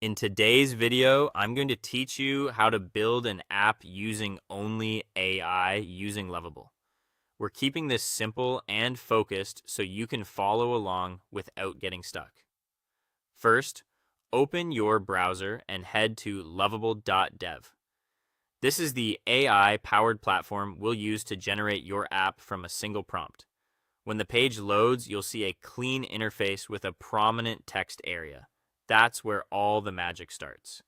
In today's video, I'm going to teach you how to build an app using only AI using Lovable. We're keeping this simple and focused so you can follow along without getting stuck. First, open your browser and head to lovable.dev. This is the AI-powered platform we'll use to generate your app from a single prompt. When the page loads, you'll see a clean interface with a prominent text area. That's where all the magic starts.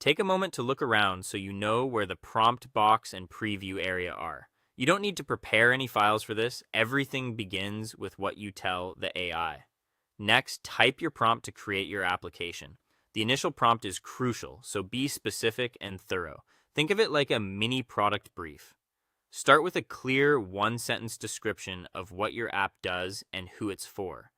Take a moment to look around so you know where the prompt box and preview area are. You don't need to prepare any files for this. Everything begins with what you tell the AI. Next, type your prompt to create your application. The initial prompt is crucial, so be specific and thorough. Think of it like a mini product brief. Start with a clear one-sentence description of what your app does and who it's for.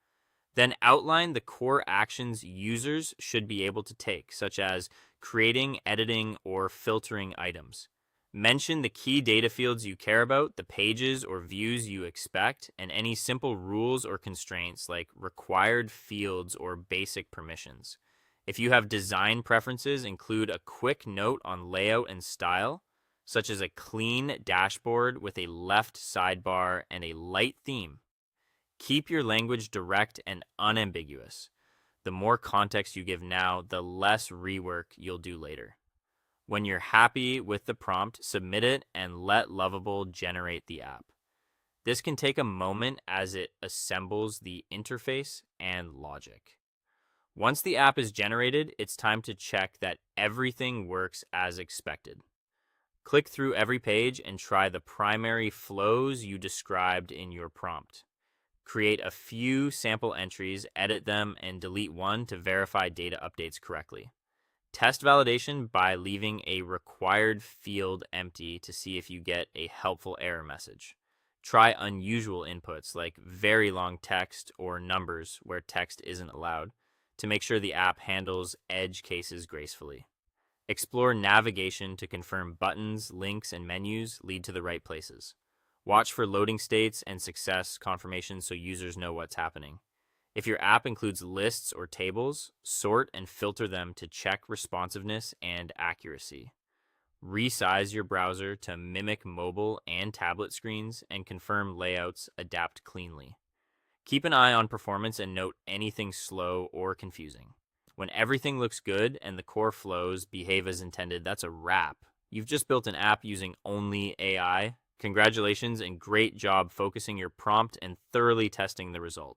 Then outline the core actions users should be able to take, such as creating, editing, or filtering items. Mention the key data fields you care about, the pages or views you expect, and any simple rules or constraints like required fields or basic permissions. If you have design preferences, include a quick note on layout and style, such as a clean dashboard with a left sidebar and a light theme. Keep your language direct and unambiguous. The more context you give now, the less rework you'll do later. When you're happy with the prompt, submit it and let Lovable generate the app. This can take a moment as it assembles the interface and logic. Once the app is generated, it's time to check that everything works as expected. Click through every page and try the primary flows you described in your prompt. Create a few sample entries, edit them, and delete one to verify data updates correctly. Test validation by leaving a required field empty to see if you get a helpful error message. Try unusual inputs like very long text or numbers where text isn't allowed to make sure the app handles edge cases gracefully. Explore navigation to confirm buttons, links, and menus lead to the right places. Watch for loading states and success confirmation so users know what's happening. If your app includes lists or tables, sort and filter them to check responsiveness and accuracy. Resize your browser to mimic mobile and tablet screens and confirm layouts adapt cleanly. Keep an eye on performance and note anything slow or confusing. When everything looks good and the core flows behave as intended, that's a wrap. You've just built an app using only AI. Congratulations and great job focusing your prompt and thoroughly testing the result.